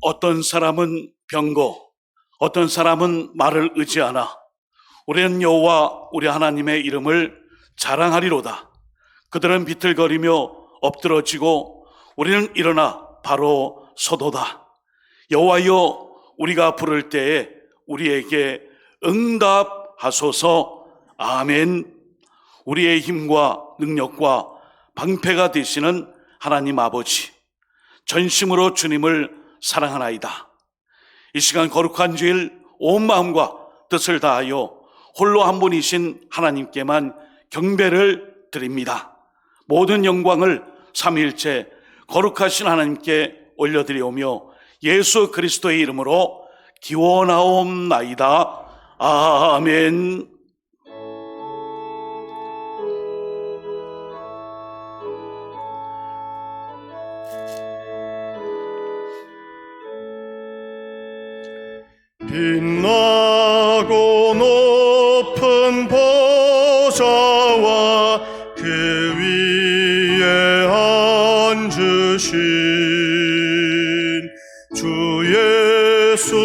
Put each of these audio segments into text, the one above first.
어떤 사람은 병고, 어떤 사람은 말을 의지하나 우리는 여호와 우리 하나님의 이름을 자랑하리로다. 그들은 비틀거리며 엎드러지고 우리는 일어나 바로 서도다. 여호와여, 우리가 부를 때에 우리에게 응답하소서. 아멘. 우리의 힘과 능력과 방패가 되시는 하나님 아버지, 전심으로 주님을 사랑하나이다. 이 시간 거룩한 주일 온 마음과 뜻을 다하여 홀로 한 분이신 하나님께만 경배를 드립니다. 모든 영광을 삼위일체 거룩하신 하나님께 올려드리오며 예수 그리스도의 이름으로 기원하옵나이다. 아멘. 빛나고 높은 보좌와 그 위에 앉으신 주 예수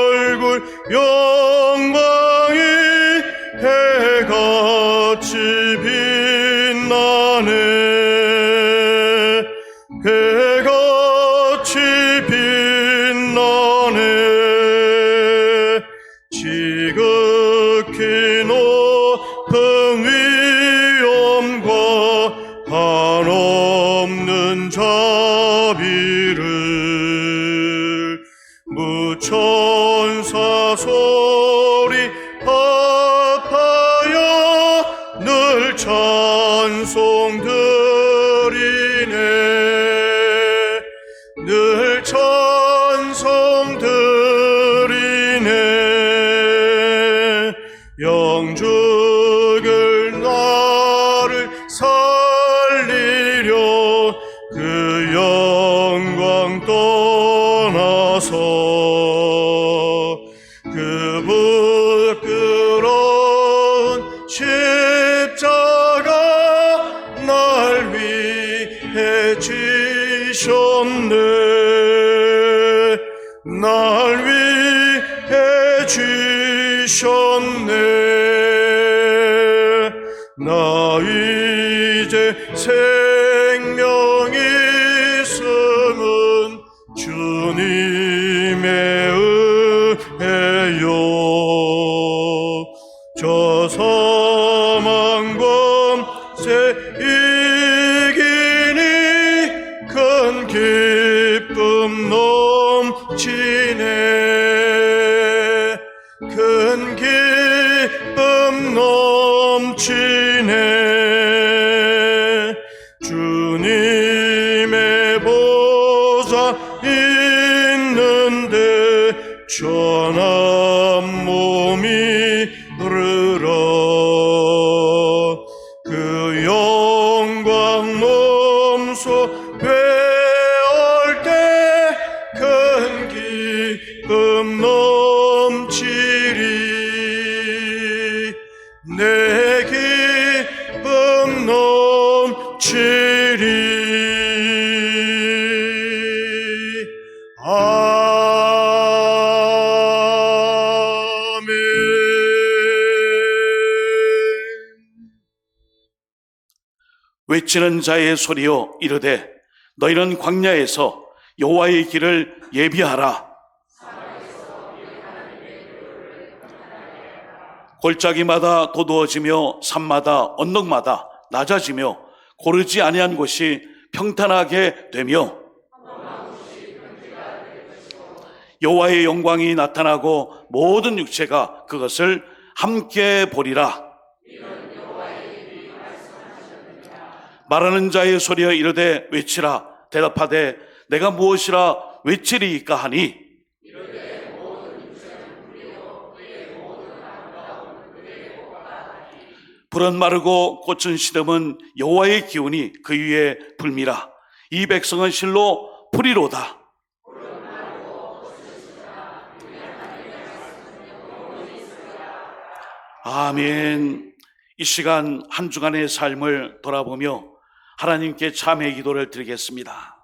얼굴 영광이 해같이 빛나네. 해같이 빛나네. 지극히 높은 위엄과 한없는 자비를 무천사 소리 합하여 늘 찬송 드리네. 늘 찬송 드리네. 영죽을 나를 살리려 그 영광 떠나서 그 부끄러운 십자가 날 위해 지셨네. 날 위해 지셨네. 나 이제 생명이 있음은 주님의 은혜요. 저 사망 범죄 이기니 큰 기쁨 넘치네. 큰 기쁨 넘치네. 주님의 보좌 있는데 전한 몸이 흐르러 그 영광 몸소 회할 때 큰 기쁨 넘치리. 내 기쁨 넘치리. 아멘. 외치는 자의 소리여 이르되 너희는 광야에서 여호와의 길을 예비하라. 골짜기마다 도두어지며 산마다 언덕마다 낮아지며 고르지 아니한 곳이 평탄하게 되며 여호와의 영광이 나타나고 모든 육체가 그것을 함께 보리라. 말하는 자의 소리여 이르되 외치라. 대답하되 내가 무엇이라 외치리이까 하니 불은 마르고 꽃은 시듬은 여호와의 기운이 그 위에 불미라. 이 백성은 실로 풀이로다. 아멘. 이 시간 한 주간의 삶을 돌아보며 하나님께 참회 기도를 드리겠습니다.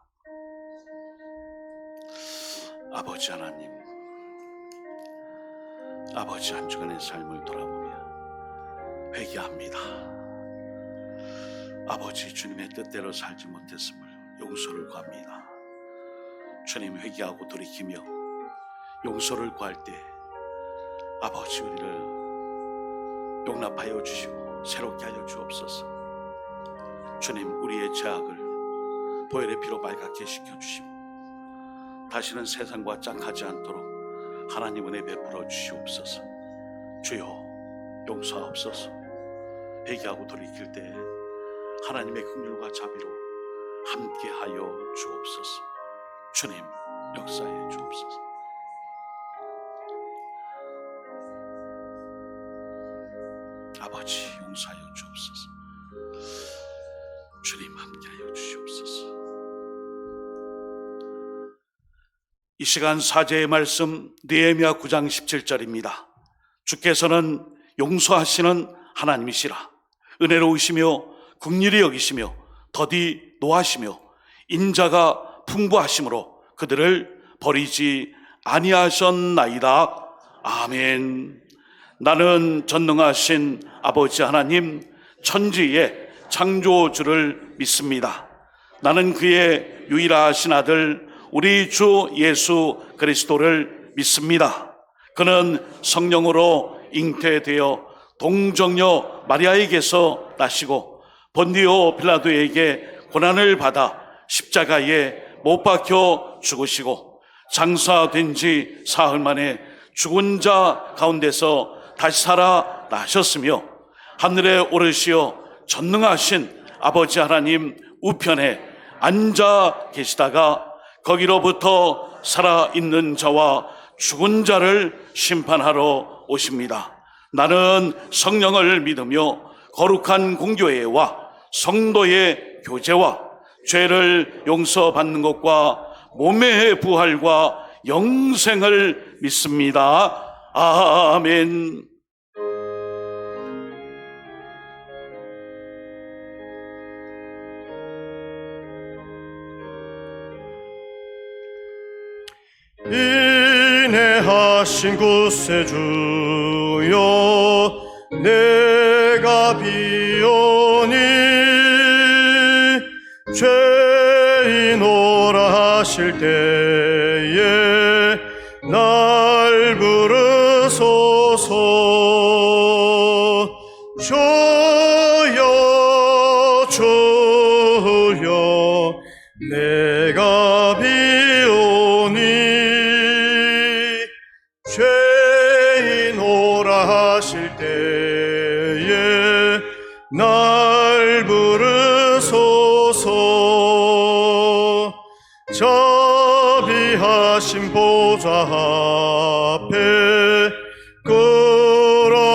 아버지 하나님, 아버지 한 주간의 삶을 돌아보며 회개합니다. 아버지, 주님의 뜻대로 살지 못했음을 용서를 구합니다. 주님, 회개하고 돌이키며 용서를 구할 때 아버지, 우리를 용납하여 주시고 새롭게 하여 주옵소서. 주님, 우리의 죄악을 보혈의 피로 발갛게 시켜주시고 다시는 세상과 짝하지 않도록 하나님 은혜 베풀어 주시옵소서. 주여, 용서하옵소서. 회개하고 돌이킬 때 하나님의 긍휼과 자비로 함께하여 주옵소서. 주님, 역사해 주옵소서. 아버지, 용서하여 주옵소서. 주님, 함께하여 주시옵소서. 이 시간 사제의 말씀 느헤미야 9장 17절입니다. 주께서는 용서하시는 하나님이시라. 은혜로우시며 긍휼히 여기시며 더디 노하시며 인자가 풍부하심으로 그들을 버리지 아니하셨나이다. 아멘. 나는 전능하신 아버지 하나님, 천지의 창조주를 믿습니다. 나는 그의 유일하신 아들 우리 주 예수 그리스도를 믿습니다. 그는 성령으로 잉태되어 동정녀 마리아에게서 나시고 본디오 빌라도에게 고난을 받아 십자가에 못 박혀 죽으시고 장사된 지 사흘 만에 죽은 자 가운데서 다시 살아나셨으며 하늘에 오르시어 전능하신 아버지 하나님 우편에 앉아 계시다가 거기로부터 살아있는 자와 죽은 자를 심판하러 오십니다. 나는 성령을 믿으며 거룩한 공교회와 성도의 교제와 죄를 용서받는 것과 몸의 부활과 영생을 믿습니다. 아멘. 인내하신 구세주여, 내가 비오니 죄인오라 하실 때에 날 부르소서. 주여 주여, 내가 비오니 죄인 오라 하실 때에 날 부르소서. 자비하신 보좌 앞에 꿇어엎드려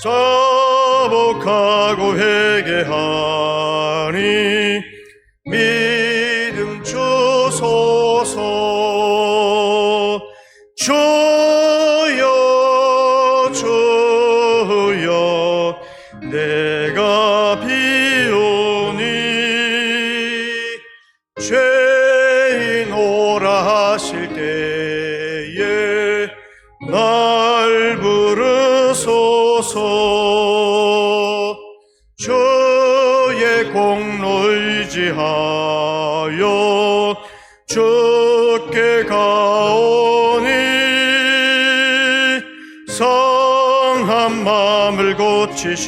자복하고 회개하니 믿음 주소서. 주여 주여, 내가 비오니 죄인 오라 하실 때에 날 부르소서. 주의 공로 의지하여 주께 가오니 상한 마음을 고치시고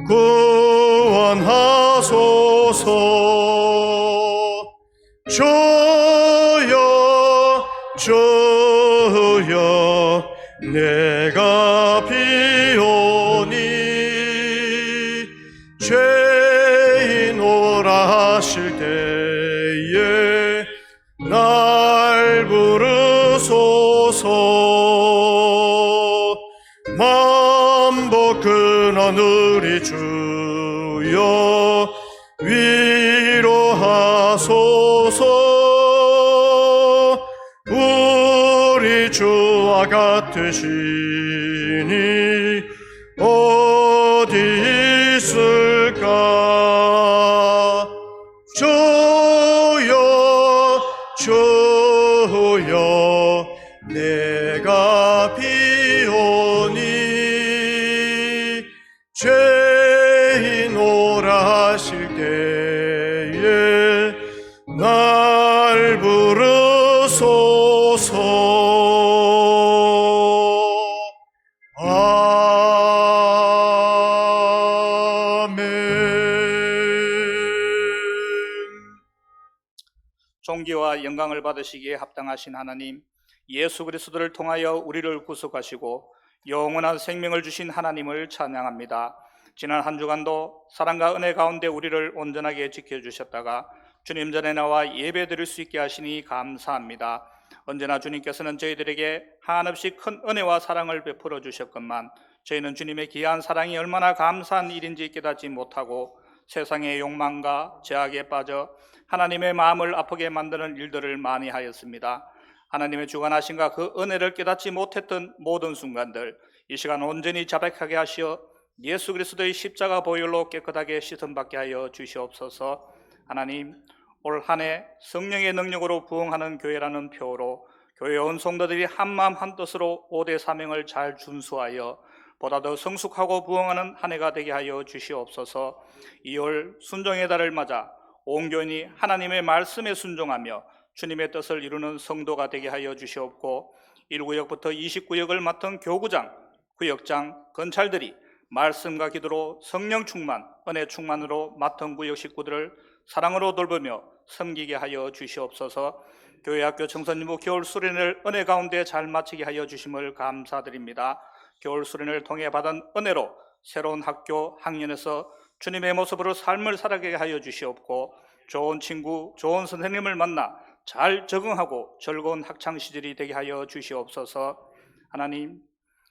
구원하소서. 주여 주여, 내가 비오니 죄인 오라 하실 때에 날 부르소서. 만복 근원 우리 주여 위로하소서. 우리 주와 같으시니 어디 있을까. 내가 비오니 죄인 오라 하실 때에 날 부르소서. 존귀와 영광을 받으시기에 합당하신 하나님, 예수 그리스도를 통하여 우리를 구속하시고 영원한 생명을 주신 하나님을 찬양합니다. 지난 한 주간도 사랑과 은혜 가운데 우리를 온전하게 지켜주셨다가 주님 전에 나와 예배드릴 수 있게 하시니 감사합니다. 언제나 주님께서는 저희들에게 한없이 큰 은혜와 사랑을 베풀어 주셨건만 저희는 주님의 귀한 사랑이 얼마나 감사한 일인지 깨닫지 못하고 세상의 욕망과 죄악에 빠져 하나님의 마음을 아프게 만드는 일들을 많이 하였습니다. 하나님의 주관하심과 그 은혜를 깨닫지 못했던 모든 순간들, 이 시간 온전히 자백하게 하시어 예수 그리스도의 십자가 보혈로 깨끗하게 씻음받게 하여 주시옵소서. 하나님, 올 한 해 성령의 능력으로 부흥하는 교회라는 표어로 교회 온 성도들이 한마음 한뜻으로 5대 사명을 잘 준수하여 보다 더 성숙하고 부흥하는 한 해가 되게 하여 주시옵소서. 2월 순종의 달을 맞아 온 교인이 하나님의 말씀에 순종하며 주님의 뜻을 이루는 성도가 되게 하여 주시옵고 1구역부터 29역을 맡은 교구장, 구역장, 건찰들이 말씀과 기도로 성령 충만, 은혜 충만으로 맡은 구역 식구들을 사랑으로 돌보며 섬기게 하여 주시옵소서. 교회학교 청소년부 겨울 수련을 은혜 가운데 잘 마치게 하여 주심을 감사드립니다. 겨울 수련을 통해 받은 은혜로 새로운 학교 학년에서 주님의 모습으로 삶을 살아가게 하여 주시옵고 좋은 친구, 좋은 선생님을 만나 잘 적응하고 즐거운 학창시절이 되게 하여 주시옵소서. 하나님,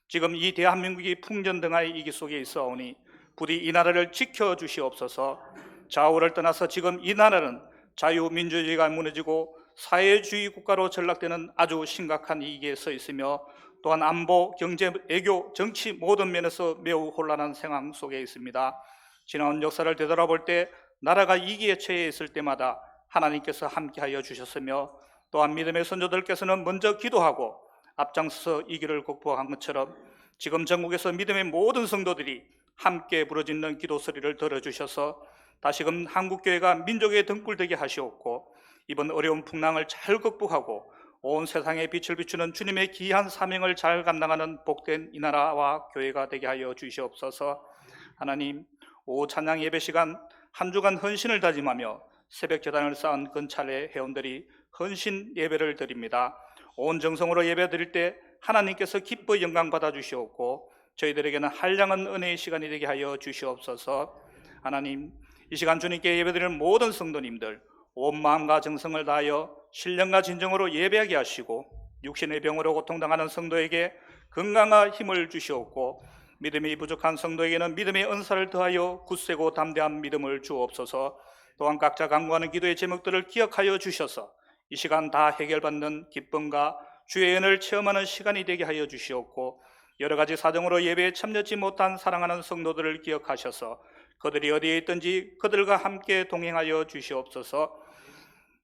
지금 이 대한민국이 풍전등화의 위기 속에 있어오니 부디 이 나라를 지켜주시옵소서. 좌우를 떠나서 지금 이 나라는 자유민주주의가 무너지고 사회주의 국가로 전락되는 아주 심각한 위기에 서 있으며 또한 안보, 경제, 외교, 정치 모든 면에서 매우 혼란한 상황 속에 있습니다. 지나온 역사를 되돌아볼 때 나라가 위기에 처해 있을 때마다 하나님께서 함께하여 주셨으며 또한 믿음의 선조들께서는 먼저 기도하고 앞장서서 이 길을 극복한 것처럼 지금 전국에서 믿음의 모든 성도들이 함께 부르짖는 기도 소리를 들어주셔서 다시금 한국교회가 민족의 등불되게 하시옵고 이번 어려운 풍랑을 잘 극복하고 온 세상에 빛을 비추는 주님의 귀한 사명을 잘 감당하는 복된 이 나라와 교회가 되게 하여 주시옵소서. 하나님, 오후 찬양 예배 시간 한 주간 헌신을 다짐하며 새벽 제단을 쌓은 건찰의 회원들이 헌신 예배를 드립니다. 온 정성으로 예배 드릴 때 하나님께서 기뻐 영광 받아 주시옵고 저희들에게는 한량한 은혜의 시간이 되게 하여 주시옵소서. 하나님, 이 시간 주님께 예배드리는 모든 성도님들 온 마음과 정성을 다하여 신령과 진정으로 예배하게 하시고 육신의 병으로 고통당하는 성도에게 건강과 힘을 주시옵고 믿음이 부족한 성도에게는 믿음의 은사를 더하여 굳세고 담대한 믿음을 주옵소서. 또한 각자 간구하는 기도의 제목들을 기억하여 주셔서 이 시간 다 해결받는 기쁨과 주의 은혜를 체험하는 시간이 되게 하여 주시옵고 여러 가지 사정으로 예배에 참여하지 못한 사랑하는 성도들을 기억하셔서 그들이 어디에 있든지 그들과 함께 동행하여 주시옵소서.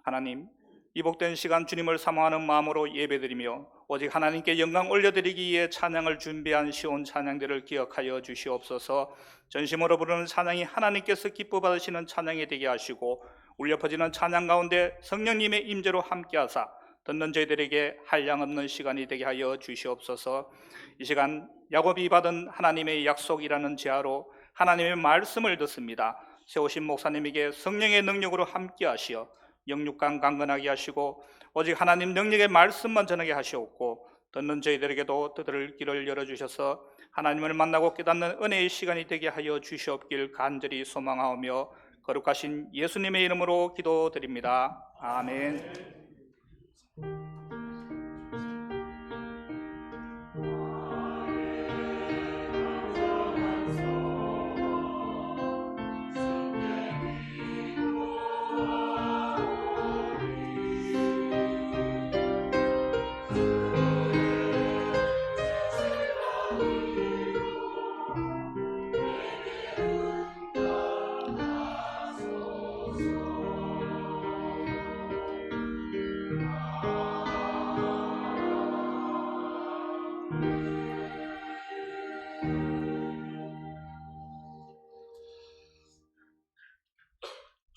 하나님, 이 복된 시간 주님을 사모하는 마음으로 예배드리며 오직 하나님께 영광 올려드리기 위해 찬양을 준비한 시온 찬양들을 기억하여 주시옵소서. 전심으로 부르는 찬양이 하나님께서 기뻐 받으시는 찬양이 되게 하시고 울려 퍼지는 찬양 가운데 성령님의 임재로 함께하사 듣는 저희들에게 한량없는 시간이 되게 하여 주시옵소서. 이 시간 야곱이 받은 하나님의 약속이라는 제하로 하나님의 말씀을 듣습니다. 세우신 목사님에게 성령의 능력으로 함께하시어 영육간 강건하게 하시고 오직 하나님 능력의 말씀만 전하게 하시옵고 듣는 저희들에게도 들을 길을 열어주셔서 하나님을 만나고 깨닫는 은혜의 시간이 되게 하여 주시옵길 간절히 소망하오며 거룩하신 예수님의 이름으로 기도드립니다. 아멘.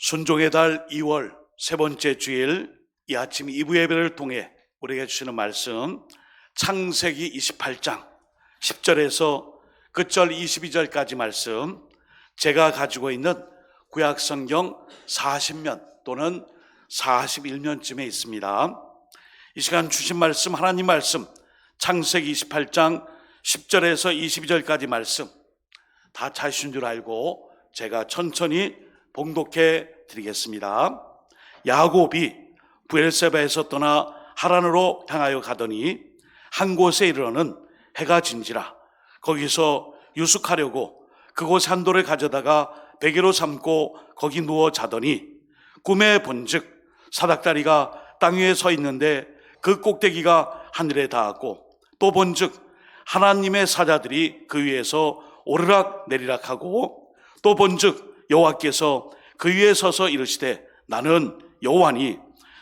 순종의 달 2월 세 번째 주일 이 아침 2부 예배를 통해 우리에게 주시는 말씀 창세기 28장 10절에서 끝절 22절까지 말씀, 제가 가지고 있는 구약성경 40면 또는 41면쯤에 있습니다. 이 시간 주신 말씀, 하나님 말씀 창세기 28장 10절에서 22절까지 말씀 다 찾으신 줄 알고 제가 천천히 봉독해 드리겠습니다. 야곱이 브엘세바에서 떠나 하란으로 향하여 가더니 한 곳에 이르러는 해가 진지라 거기서 유숙하려고 그곳 한 돌을 가져다가 베개로 삼고 거기 누워 자더니 꿈에 본즉 사닥다리가 땅 위에 서 있는데 그 꼭대기가 하늘에 닿았고 또 본즉 하나님의 사자들이 그 위에서 오르락 내리락 하고 또 본즉 여호와께서 그 위에 서서 이르시되 나는 여호와니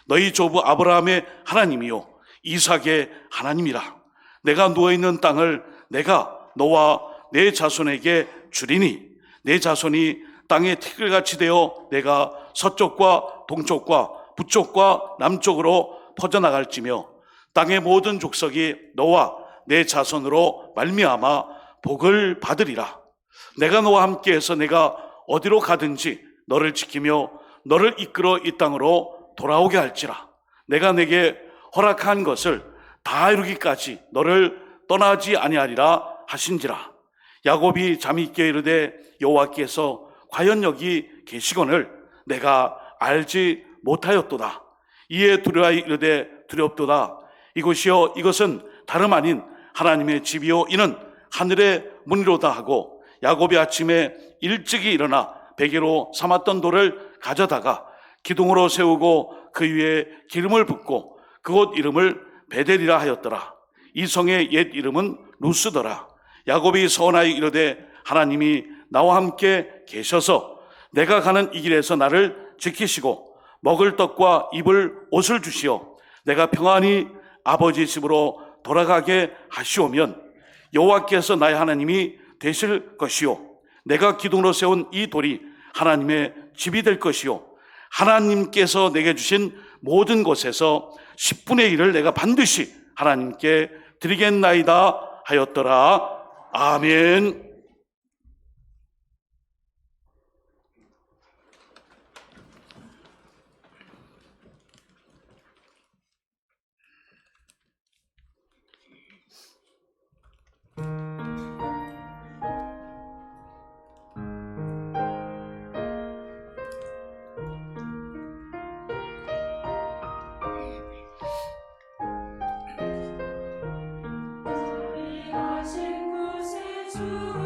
너희 조부 아브라함의 하나님이요 이삭의 하나님이라. 내가 누워있는 땅을 내가 너와 내 자손에게 주리니 내 자손이 땅의 티끌같이 되어 내가 서쪽과 동쪽과 북쪽과 남쪽으로 퍼져나갈지며 땅의 모든 족속이 너와 내 자손으로 말미암아 복을 받으리라. 내가 너와 함께해서 내가 어디로 가든지 너를 지키며 너를 이끌어 이 땅으로 돌아오게 할지라. 내가 내게 허락한 것을 다 이루기까지 너를 떠나지 아니하리라 하신지라. 야곱이 잠이 깨 이르되 여호와께서 과연 여기 계시거늘 내가 알지 못하였도다. 이에 두려워하여 이르되 두렵도다. 이곳이요 이것은 다름 아닌 하나님의 집이요 이는 하늘의 문이로다 하고 야곱이 아침에 일찍이 일어나 베개로 삼았던 돌을 가져다가 기둥으로 세우고 그 위에 기름을 붓고 그곳 이름을 베델이라 하였더라. 이 성의 옛 이름은 루스더라. 야곱이 서원하여 이르되 하나님이 나와 함께 계셔서 내가 가는 이 길에서 나를 지키시고 먹을 떡과 입을 옷을 주시어 내가 평안히 아버지 집으로 돌아가게 하시오면 여호와께서 나의 하나님이 되실 것이요 내가 기둥으로 세운 이 돌이 하나님의 집이 될 것이요 하나님께서 내게 주신 모든 것에서 10분의 1을 내가 반드시 하나님께 드리겠나이다 하였더라. 아멘. 하신 곳에 주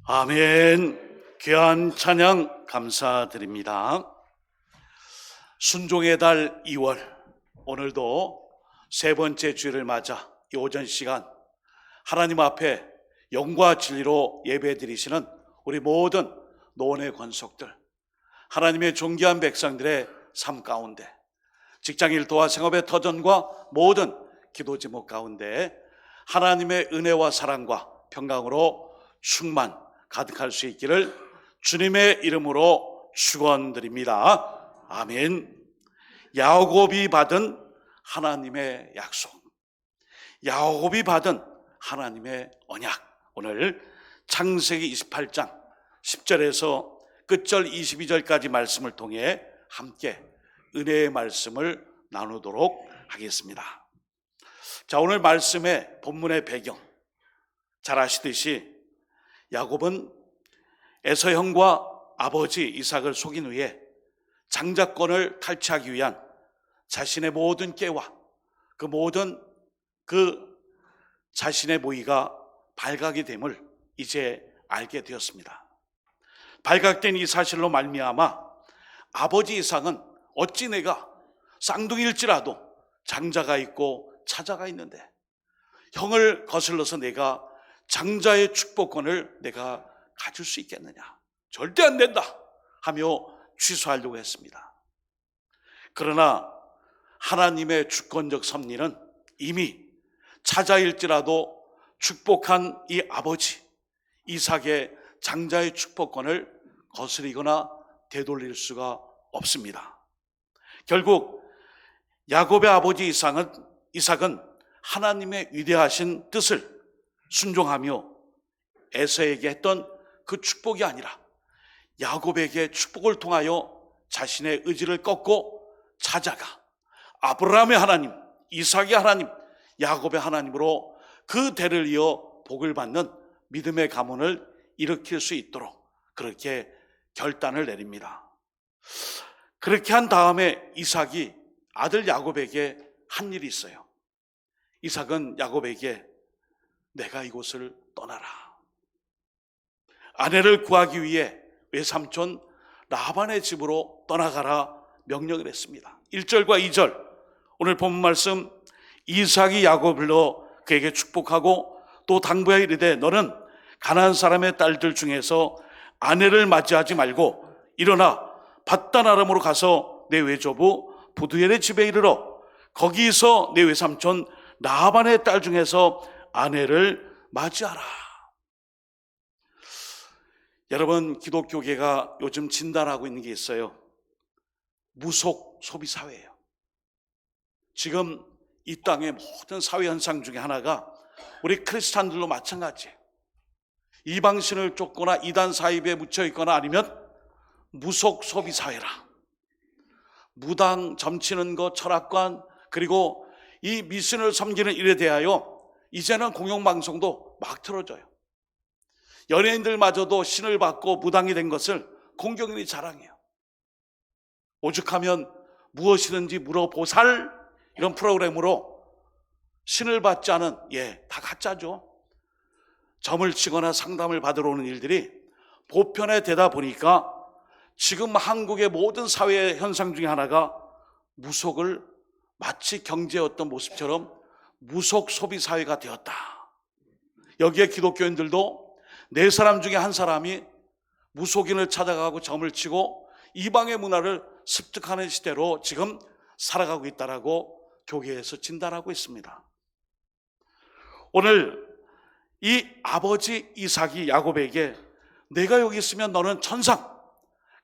아멘. 귀한 찬양 감사드립니다. 순종의 달 2월, 오늘도 세 번째 주일을 맞아 이 오전 시간 하나님 앞에 영과 진리로 예배드리시는 우리 모든 노원의 권속들, 하나님의 존귀한 백성들의 삶 가운데, 직장 일터와 생업의 터전과 모든 기도 제목 가운데 하나님의 은혜와 사랑과 평강으로 충만 가득할 수 있기를 주님의 이름으로 축원드립니다. 아멘. 야곱이 받은 하나님의 약속, 야곱이 받은 하나님의 언약, 오늘 창세기 28장 10절에서 끝절 22절까지 말씀을 통해 함께 은혜의 말씀을 나누도록 하겠습니다. 자, 오늘 말씀의 본문의 배경, 잘 아시듯이 야곱은 에서 형과 아버지 이삭을 속인 후에 장자권을 탈취하기 위한 자신의 모든 깨와 그 모든 자신의 모의가 발각이 됨을 이제 알게 되었습니다. 발각된 이 사실로 말미암아 아버지 이삭은 어찌 내가 쌍둥이일지라도 장자가 있고 차자가 있는데 형을 거슬러서 내가 장자의 축복권을 내가 가질 수 있겠느냐, 절대 안 된다 하며 취소하려고 했습니다. 그러나 하나님의 주권적 섭리는 이미 차자일지라도 축복한 이 아버지 이삭의 장자의 축복권을 거스리거나 되돌릴 수가 없습니다. 결국 야곱의 아버지 이삭은 하나님의 위대하신 뜻을 순종하며 에서에게 했던 그 축복이 아니라 야곱에게 축복을 통하여 자신의 의지를 꺾고 차자가 아브라함의 하나님, 이삭의 하나님, 야곱의 하나님으로 그 대를 이어 복을 받는 믿음의 가문을 일으킬 수 있도록 그렇게 결단을 내립니다. 그렇게 한 다음에 이삭이 아들 야곱에게 한 일이 있어요. 이삭은 야곱에게 내가 이곳을 떠나라, 아내를 구하기 위해 외삼촌 라반의 집으로 떠나가라 명령을 했습니다. 1절과 2절 오늘 본문 말씀, 이삭이 야곱을 불러 그에게 축복하고 또 당부하여 이르되 너는 가나안 사람의 딸들 중에서 아내를 맞이하지 말고 일어나 밧단 아람으로 가서 내 외조부 부두엘의 집에 이르러 거기서 내 외삼촌 라반의 딸 중에서 아내를 맞이하라. 여러분, 기독교계가 요즘 진단하고 있는 게 있어요. 무속 소비 사회예요. 지금 이 땅의 모든 사회 현상 중에 하나가 우리 크리스찬들도 마찬가지예요. 이방신을 쫓거나 이단 사입에 묻혀 있거나 아니면 무속 소비 사회라. 무당, 점치는 것, 철학관, 그리고 이 미신을 섬기는 일에 대하여 이제는 공영방송도 막 틀어줘요. 연예인들마저도 신을 받고 무당이 된 것을 공경연히 자랑해요. 오죽하면 무엇이든지 물어보살 이런 프로그램으로 신을 받지 않은, 다 가짜죠. 점을 치거나 상담을 받으러 오는 일들이 보편에 되다 보니까 지금 한국의 모든 사회 현상 중에 하나가 무속을 마치 경제의 어떤 모습처럼 무속 소비 사회가 되었다. 여기에 기독교인들도 네 사람 중에 한 사람이 무속인을 찾아가고 점을 치고 이방의 문화를 습득하는 시대로 지금 살아가고 있다라고 교계에서 진단하고 있습니다. 오늘 이 아버지 이삭이 야곱에게 내가 여기 있으면 너는 천상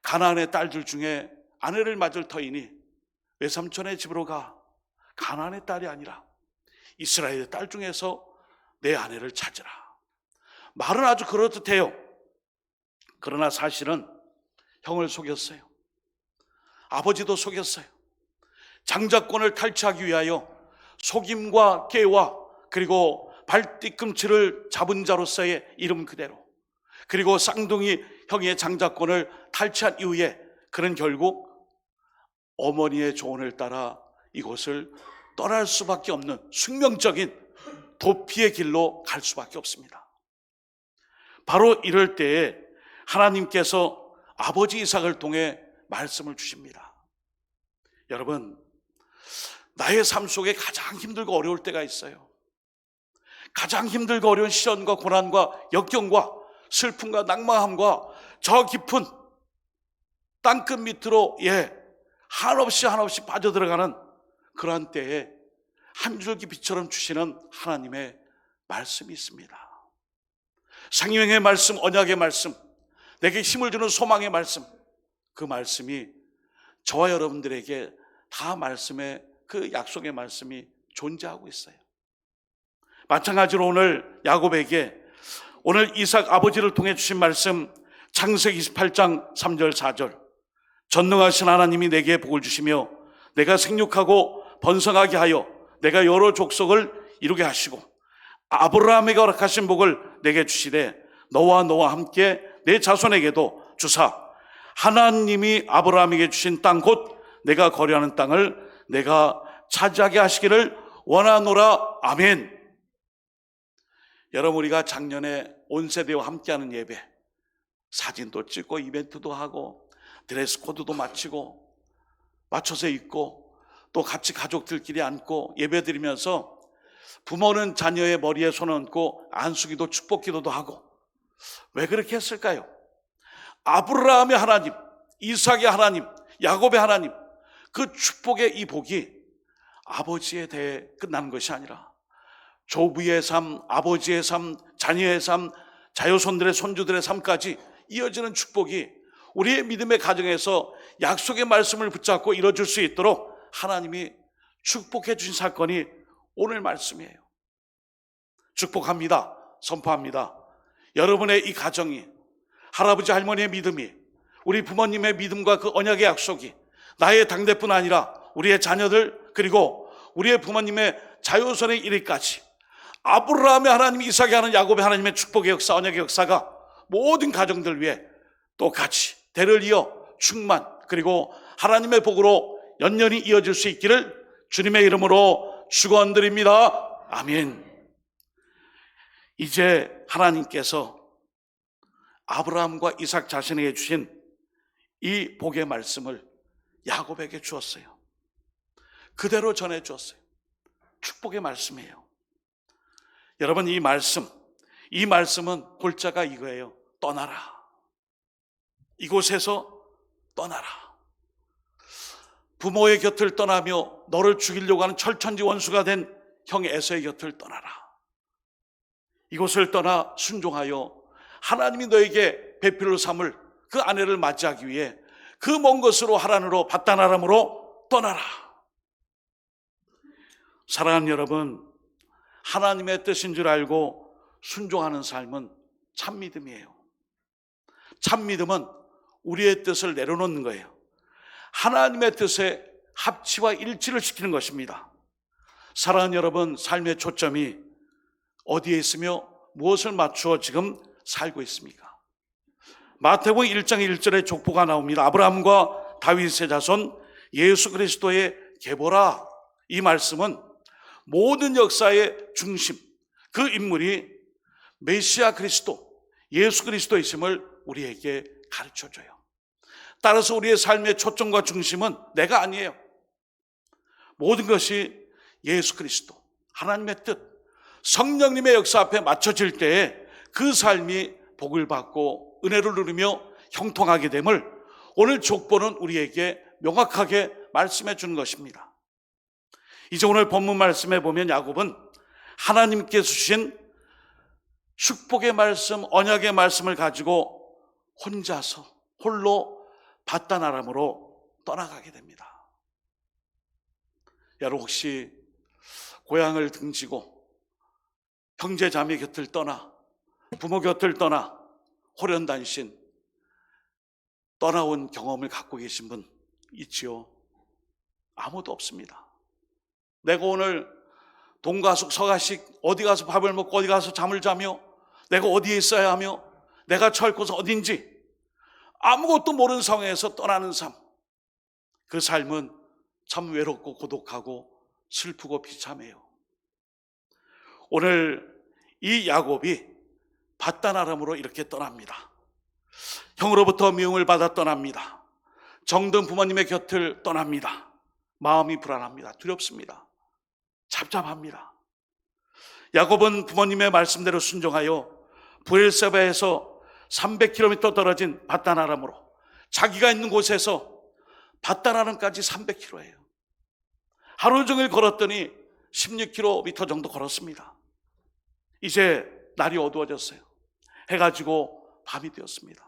가나안의 딸들 중에 아내를 맞을 터이니 외삼촌의 집으로 가. 가나안의 딸이 아니라 이스라엘의 딸 중에서 내 아내를 찾으라. 말은 아주 그럴듯해요. 그러나 사실은 형을 속였어요. 아버지도 속였어요. 장자권을 탈취하기 위하여 속임과 깨와 그리고 발뒤꿈치를 잡은 자로서의 이름 그대로, 그리고 쌍둥이 형의 장자권을 탈취한 이후에 그는 결국 어머니의 조언을 따라 이곳을 떠날 수밖에 없는 숙명적인 도피의 길로 갈 수밖에 없습니다. 바로 이럴 때에 하나님께서 아버지 이삭을 통해 말씀을 주십니다. 여러분, 나의 삶 속에 가장 힘들고 어려울 때가 있어요. 가장 힘들고 어려운 시련과 고난과 역경과 슬픔과 낙망함과 저 깊은 땅끝 밑으로 한없이 빠져들어가는 그러한 때에 한 줄기 빛처럼 주시는 하나님의 말씀이 있습니다. 생명의 말씀, 언약의 말씀, 내게 힘을 주는 소망의 말씀, 그 말씀이 저와 여러분들에게 다 말씀의 그 약속의 말씀이 존재하고 있어요. 마찬가지로 오늘 야곱에게 오늘 이삭 아버지를 통해 주신 말씀 창세기 28장 3절 4절 전능하신 하나님이 내게 복을 주시며 내가 생육하고 번성하게 하여 내가 여러 족속을 이루게 하시고 아브라함에게 허락하신 복을 내게 주시되 너와 함께 내 자손에게도 주사 하나님이 아브라함에게 주신 땅 곧 내가 거류하는 땅을 내가 차지하게 하시기를 원하노라. 아멘. 여러분, 우리가 작년에 온 세대와 함께하는 예배 사진도 찍고 이벤트도 하고 드레스 코드도 맞춰서 입고 또 같이 가족들끼리 앉고 예배 드리면서 부모는 자녀의 머리에 손을 얹고 안수기도 축복 기도도 하고 왜 그렇게 했을까요? 아브라함의 하나님, 이삭의 하나님, 야곱의 하나님, 그 축복의 이 복이 아버지에 대해 끝나는 것이 아니라 조부의 삶, 아버지의 삶, 자녀의 삶, 자녀손들의 손주들의 삶까지 이어지는 축복이 우리의 믿음의 가정에서 약속의 말씀을 붙잡고 이뤄질 수 있도록 하나님이 축복해 주신 사건이 오늘 말씀이에요. 축복합니다. 선포합니다. 여러분의 이 가정이, 할아버지 할머니의 믿음이, 우리 부모님의 믿음과 그 언약의 약속이 나의 당대뿐 아니라 우리의 자녀들 그리고 우리의 부모님의 자손의 이르기까지 아브라함의 하나님, 이삭의 하나님, 야곱의 하나님의 축복의 역사, 언약의 역사가 모든 가정들 위해 똑같이 대를 이어 충만 그리고 하나님의 복으로 연연히 이어질 수 있기를 주님의 이름으로 축원드립니다. 아멘. 이제 하나님께서 아브라함과 이삭 자신에게 주신 이 복의 말씀을 야곱에게 주었어요. 그대로 전해 주었어요. 축복의 말씀이에요. 여러분, 이 말씀은 골자가 이거예요. 떠나라. 이곳에서 떠나라. 부모의 곁을 떠나며 너를 죽이려고 하는 철천지 원수가 된 형 에서의 곁을 떠나라. 이곳을 떠나 순종하여 하나님이 너에게 배필로 삼을 그 아내를 맞이하기 위해 그 먼 곳으로 하란으로 밧단 아람으로 떠나라. 사랑하는 여러분, 하나님의 뜻인 줄 알고 순종하는 삶은 참 믿음이에요. 참 믿음은 우리의 뜻을 내려놓는 거예요. 하나님의 뜻에 합치와 일치를 시키는 것입니다. 사랑하는 여러분, 삶의 초점이 어디에 있으며 무엇을 맞추어 지금 살고 있습니까? 마태복음 1장 1절에 족보가 나옵니다. 아브라함과 다윗의 자손 예수 그리스도의 계보라. 이 말씀은 모든 역사의 중심, 그 인물이 메시아 그리스도, 예수 그리스도이심을 우리에게 가르쳐줘요. 따라서 우리의 삶의 초점과 중심은 내가 아니에요. 모든 것이 예수 그리스도, 하나님의 뜻, 성령님의 역사 앞에 맞춰질 때에 그 삶이 복을 받고 은혜를 누리며 형통하게 됨을 오늘 족보는 우리에게 명확하게 말씀해 주는 것입니다. 이제 오늘 본문 말씀에 보면 야곱은 하나님께서 주신 축복의 말씀, 언약의 말씀을 가지고 홀로 밧단 아람으로 떠나가게 됩니다. 여러분, 혹시 고향을 등지고 형제 자매 곁을 떠나 부모 곁을 떠나 호련단신 떠나온 경험을 갖고 계신 분 있지요? 아무도 없습니다. 내가 오늘 동가숙 서가식 어디 가서 밥을 먹고 어디 가서 잠을 자며 내가 어디에 있어야 하며 내가 처할 곳은 어딘지 아무것도 모르는 상황에서 떠나는 삶, 그 삶은 참 외롭고 고독하고 슬프고 비참해요. 오늘 이 야곱이 밧단 아람으로 이렇게 떠납니다. 형으로부터 미움을 받아 떠납니다. 정든 부모님의 곁을 떠납니다. 마음이 불안합니다. 두렵습니다. 잡잡합니다. 야곱은 부모님의 말씀대로 순종하여 브엘세바에서 300km 떨어진 밧단 아람으로, 자기가 있는 곳에서 밧단 아람까지 300km예요. 하루 종일 걸었더니 16km 정도 걸었습니다. 이제 날이 어두워졌어요. 해가 지고 밤이 되었습니다.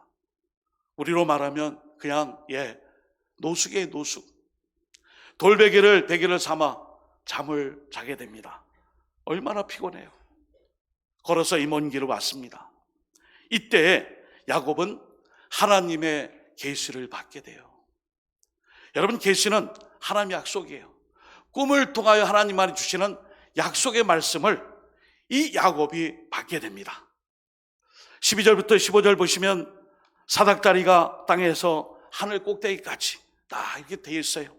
우리로 말하면 그냥 노숙이에요, 노숙. 돌베개를 베개를 삼아 잠을 자게 됩니다. 얼마나 피곤해요. 걸어서 이 먼 길을 왔습니다. 이때 야곱은 하나님의 계시를 받게 돼요. 여러분, 계시는 하나님의 약속이에요. 꿈을 통하여 하나님만이 주시는 약속의 말씀을 이 야곱이 받게 됩니다. 12절부터 15절 보시면 사닥다리가 땅에서 하늘 꼭대기까지 딱 이렇게 되어 있어요.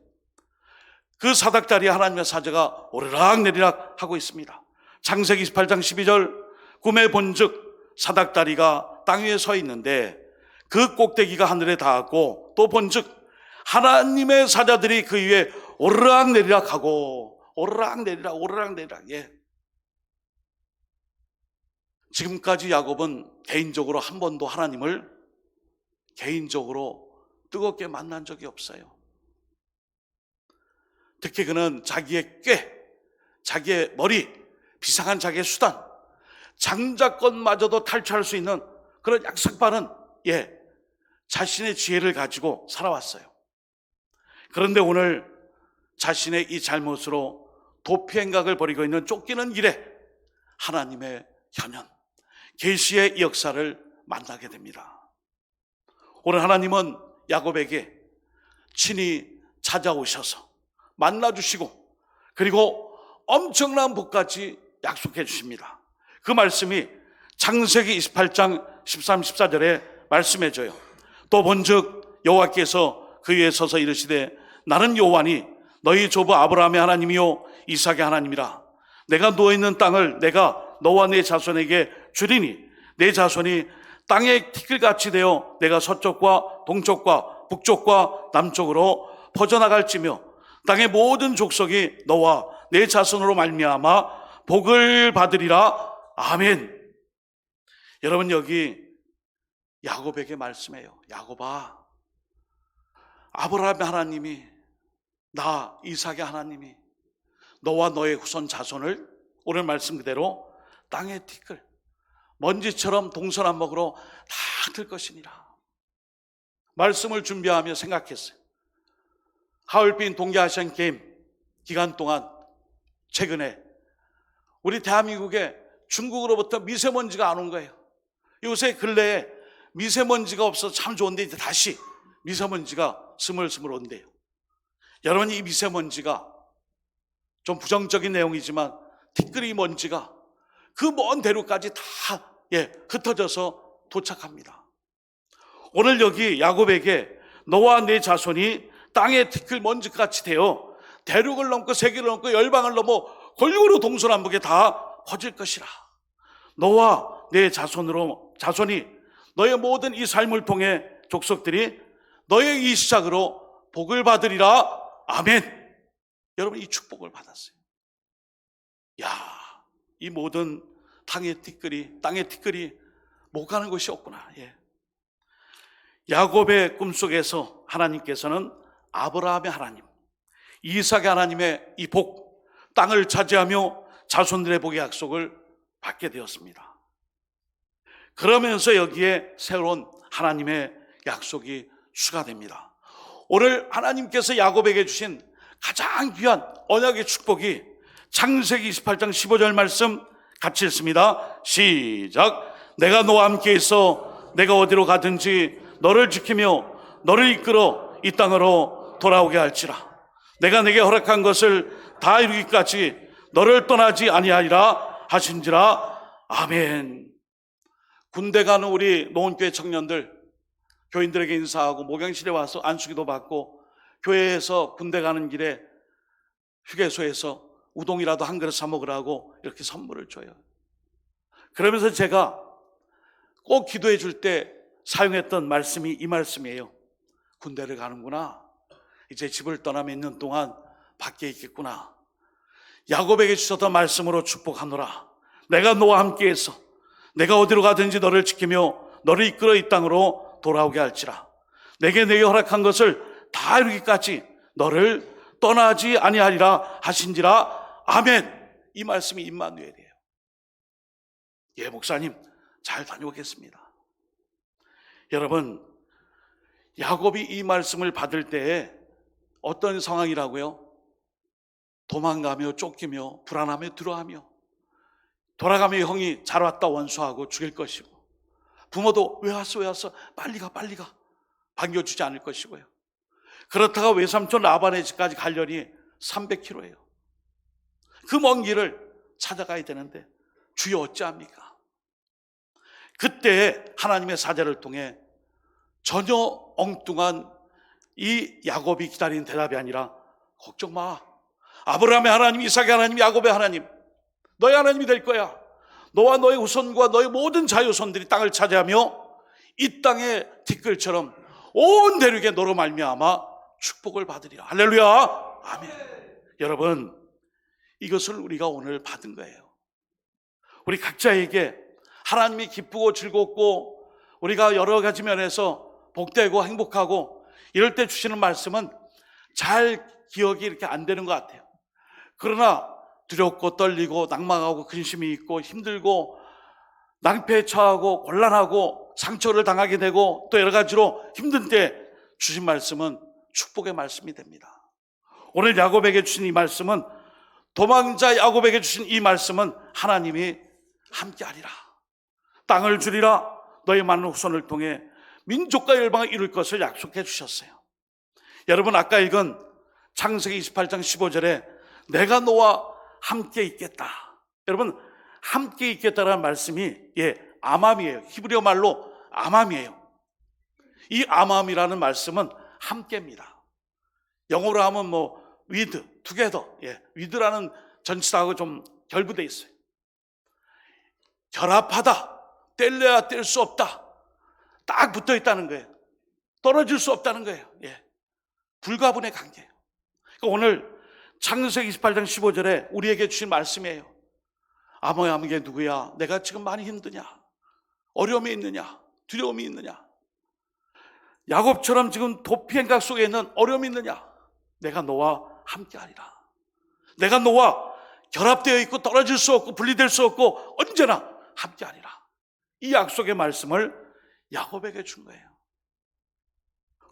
그 사닥다리에 하나님의 사자가 오르락 내리락 하고 있습니다. 창세기 28장 12절, 꿈에 본즉 사닥다리가 땅 위에 서 있는데 그 꼭대기가 하늘에 닿았고, 또 본즉 하나님의 사자들이 그 위에 오르락 내리락 하고, 오르락 내리락, 오르락 내리락. 지금까지 야곱은 개인적으로 한 번도 하나님을 개인적으로 뜨겁게 만난 적이 없어요. 특히 그는 자기의 꾀, 자기의 머리, 비상한 자기의 수단, 장자권마저도 탈취할 수 있는 그런 약삭빠른 자신의 지혜를 가지고 살아왔어요. 그런데 오늘 자신의 이 잘못으로 도피행각을 벌이고 있는 쫓기는 길에 하나님의 현현, 계시의 역사를 만나게 됩니다. 오늘 하나님은 야곱에게 친히 찾아오셔서 만나주시고, 그리고 엄청난 복까지 약속해 주십니다. 그 말씀이 창세기 28장 13, 14절에 말씀해줘요. 또 본즉 여호와께서 그 위에 서서 이르시되 나는 여호와니 너희 조부 아브라함의 하나님이요 이삭의 하나님이라. 내가 누워있는 땅을 내가 너와 내 자손에게 주리니 내 자손이 땅의 티끌같이 되어 내가 서쪽과 동쪽과 북쪽과 남쪽으로 퍼져나갈지며 땅의 모든 족속이 너와 내 자손으로 말미암아 복을 받으리라. 아멘. 여러분, 여기 야곱에게 말씀해요. 야곱아, 아브라함의 하나님이, 나 이삭의 하나님이 너와 너의 후손 자손을 오늘 말씀 그대로 땅의 티끌, 먼지처럼 동서남북으로 다 들 것이니라. 말씀을 준비하며 생각했어요. 하얼빈 동계아시안게임 기간 동안 최근에 우리 대한민국에 중국으로부터 미세먼지가 안 온 거예요. 요새 근래에 미세먼지가 없어서 참 좋은데 이제 다시 미세먼지가 스물스물 온대요. 여러분, 이 미세먼지가 좀 부정적인 내용이지만 티끌이 먼지가 그 먼 대로까지 다 흩어져서 도착합니다. 오늘 여기 야곱에게 너와 네 자손이 땅의 티끌 먼지같이 되어 대륙을 넘고 세계를 넘고 열방을 넘어 골고루 동서남북에 다 퍼질 것이라. 너와 내 자손이 너의 모든 이 삶을 통해 족속들이 너의 이 시작으로 복을 받으리라. 아멘. 여러분, 이 축복을 받았어요. 이 모든 땅의 티끌이 못 가는 곳이 없구나. 야곱의 꿈속에서 하나님께서는 아브라함의 하나님, 이삭의 하나님의 이 복, 땅을 차지하며 자손들의 복의 약속을 받게 되었습니다. 그러면서 여기에 새로운 하나님의 약속이 추가됩니다. 오늘 하나님께서 야곱에게 주신 가장 귀한 언약의 축복이 창세기 28장 15절 말씀 같이 읽습니다. 시작. 내가 너와 함께 있어 내가 어디로 가든지 너를 지키며 너를 이끌어 이 땅으로 돌아오게 할지라. 내가 내게 허락한 것을 다 이루기까지 너를 떠나지 아니하리라 하신지라. 아멘. 군대 가는 우리 노원교회 청년들, 교인들에게 인사하고 목양실에 와서 안수기도 받고 교회에서 군대 가는 길에 휴게소에서 우동이라도 한 그릇 사 먹으라고 이렇게 선물을 줘요. 그러면서 제가 꼭 기도해 줄 때 사용했던 말씀이 이 말씀이에요. 군대를 가는구나. 이제 집을 떠나 몇 년 동안 밖에 있겠구나. 야곱에게 주셨던 말씀으로 축복하노라. 내가 너와 함께해서 내가 어디로 가든지 너를 지키며 너를 이끌어 이 땅으로 돌아오게 할지라. 내게 허락한 것을 다 이루기까지 너를 떠나지 아니하리라 하신지라. 아멘. 이 말씀이 임마누엘이에요. 예, 목사님 잘 다녀오겠습니다. 여러분, 야곱이 이 말씀을 받을 때에 어떤 상황이라고요? 도망가며 쫓기며 불안하며 두려워하며 돌아가며 형이 잘 왔다 원수하고 죽일 것이고, 부모도 왜 왔어 빨리 가 반겨주지 않을 것이고요. 그렇다가 외삼촌 라반의 집까지 가려니 300km예요. 그 먼 길을 찾아가야 되는데 주여 어찌합니까? 그때 하나님의 사자를 통해 전혀 엉뚱한 이 야곱이 기다리는 대답이 아니라, 걱정 마, 아브라함의 하나님, 이삭의 하나님, 야곱의 하나님, 너의 하나님이 될 거야. 너와 너의 후손과 너의 모든 자유손들이 땅을 차지하며 이 땅의 티끌처럼 온 대륙에 너로 말미암아 축복을 받으리라. 할렐루야. 아멘. 여러분, 이것을 우리가 오늘 받은 거예요. 우리 각자에게 하나님이 기쁘고 즐겁고 우리가 여러 가지 면에서 복되고 행복하고 이럴 때 주시는 말씀은 잘 기억이 이렇게 안 되는 것 같아요. 그러나 두렵고 떨리고 낭망하고 근심이 있고 힘들고 낭패에 처하고 곤란하고 상처를 당하게 되고 또 여러 가지로 힘든 때 주신 말씀은 축복의 말씀이 됩니다. 오늘 야곱에게 주신 이 말씀은, 도망자 야곱에게 주신 이 말씀은 하나님이 함께하리라. 땅을 주리라. 너의 많은 후손을 통해 민족과 열방을 이룰 것을 약속해 주셨어요. 여러분, 아까 읽은 창세기 28장 15절에 내가 너와 함께 있겠다. 여러분, 함께 있겠다라는 말씀이 아맘이에요. 히브리어 말로 아맘이에요. 이 아맘이라는 말씀은 함께입니다. 영어로 하면 with, together, with라는 전치사하고 좀 결부되어 있어요. 결합하다, 뗄래야 뗄 수 없다, 딱 붙어 있다는 거예요. 떨어질 수 없다는 거예요. 불가분의 관계예요. 그러니까 오늘 창세기 28장 15절에 우리에게 주신 말씀이에요. 아모야, 이게 누구야? 내가 지금 많이 힘드냐? 어려움이 있느냐? 두려움이 있느냐? 야곱처럼 지금 도피행각 속에 있는 어려움이 있느냐? 내가 너와 함께하리라. 내가 너와 결합되어 있고 떨어질 수 없고 분리될 수 없고 언제나 함께하리라. 이 약속의 말씀을 야곱에게 준 거예요.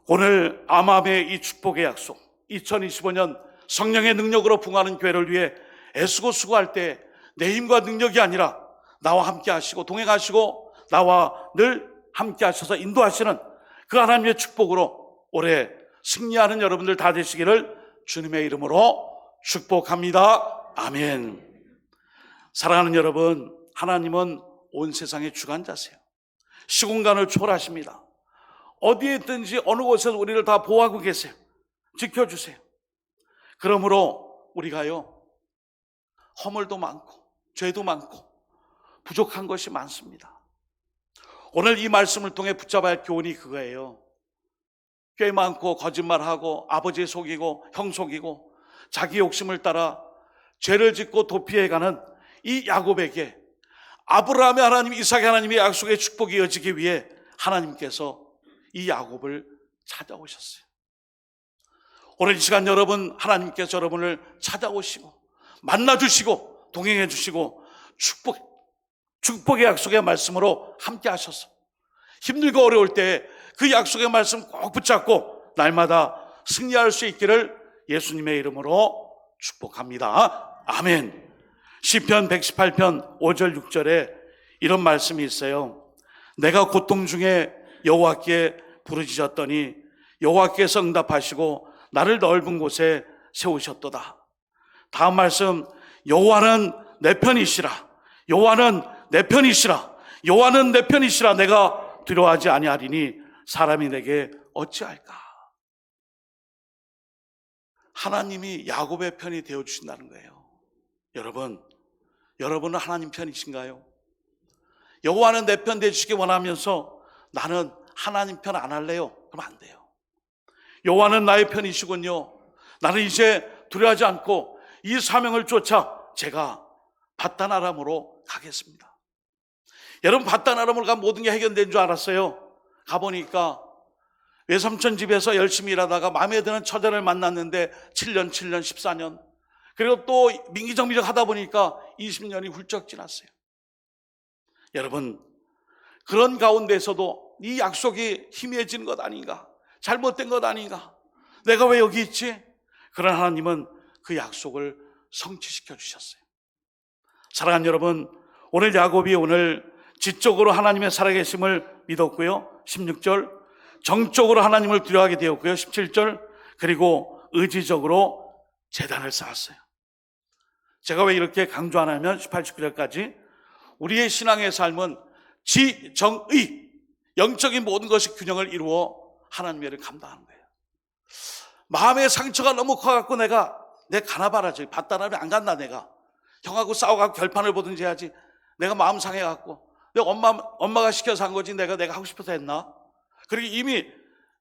오늘 아맘의 이 축복의 약속, 2025년 성령의 능력으로 부흥하는 교회를 위해 애쓰고 수고할 때 내 힘과 능력이 아니라 나와 함께 하시고 동행하시고 나와 늘 함께 하셔서 인도하시는 그 하나님의 축복으로 올해 승리하는 여러분들 다 되시기를 주님의 이름으로 축복합니다. 아멘. 사랑하는 여러분, 하나님은 온 세상의 주관자세요. 시공간을 초월하십니다. 어디에 있든지 어느 곳에서 우리를 다 보호하고 계세요. 지켜주세요. 그러므로 우리가요, 허물도 많고 죄도 많고 부족한 것이 많습니다. 오늘 이 말씀을 통해 붙잡아야 할 교훈이 그거예요. 꽤 많고 거짓말하고 아버지 속이고 형 속이고 자기 욕심을 따라 죄를 짓고 도피해가는 이 야곱에게 아브라함의 하나님, 이삭의 하나님의 약속의 축복이 이어지기 위해 하나님께서 이 야곱을 찾아오셨어요. 오늘 이 시간 여러분, 하나님께서 여러분을 찾아오시고 만나주시고 동행해 주시고 축복의 약속의 말씀으로 함께 하셔서 힘들고 어려울 때 그 약속의 말씀 꼭 붙잡고 날마다 승리할 수 있기를 예수님의 이름으로 축복합니다. 아멘. 시편 118편 5절 6절에 이런 말씀이 있어요. 내가 고통 중에 여호와께 부르짖었더니 여호와께서 응답하시고 나를 넓은 곳에 세우셨도다. 다음 말씀, 여호와는 내 편이시라. 여호와는 내 편이시라. 여호와는 내 편이시라. 내가 두려워하지 아니하리니 사람이 내게 어찌할까. 하나님이 야곱의 편이 되어주신다는 거예요. 여러분은 하나님 편이신가요? 여호와는 내 편 되시기 원하면서 나는 하나님 편 안 할래요. 그럼 안 돼요. 여호와는 나의 편이시군요. 나는 이제 두려워하지 않고 이 사명을 쫓아 제가 바단 아람으로 가겠습니다. 여러분, 바단 아람으로 가면 모든 게 해결된 줄 알았어요. 가보니까 외삼촌 집에서 열심히 일하다가 마음에 드는 처자를 만났는데 7년, 14년, 그리고 또 민기정비적 하다 보니까 20년이 훌쩍 지났어요. 여러분, 그런 가운데서도 이 약속이 희미해지는 것 아닌가? 잘못된 것 아닌가? 내가 왜 여기 있지? 그러나 하나님은 그 약속을 성취시켜 주셨어요. 사랑하는 여러분, 오늘 야곱이 오늘 지적으로 하나님의 살아계심을 믿었고요. 16절, 정적으로 하나님을 두려워하게 되었고요. 17절, 그리고 의지적으로 제단을 쌓았어요. 제가 왜 이렇게 강조하냐면 18, 19절까지 우리의 신앙의 삶은 지정의, 영적인 모든 것이 균형을 이루어 하나님의 일을 감당하는 거예요. 마음의 상처가 너무 커갖고 내 가나 봐라. 저기 바다나를 안 간다. 내가 형하고 싸워갖고 결판을 보든지 해야지. 내가 마음 상해갖고 내가 엄마가 시켜서 한 거지 내가 하고 싶어서 했나? 그리고 이미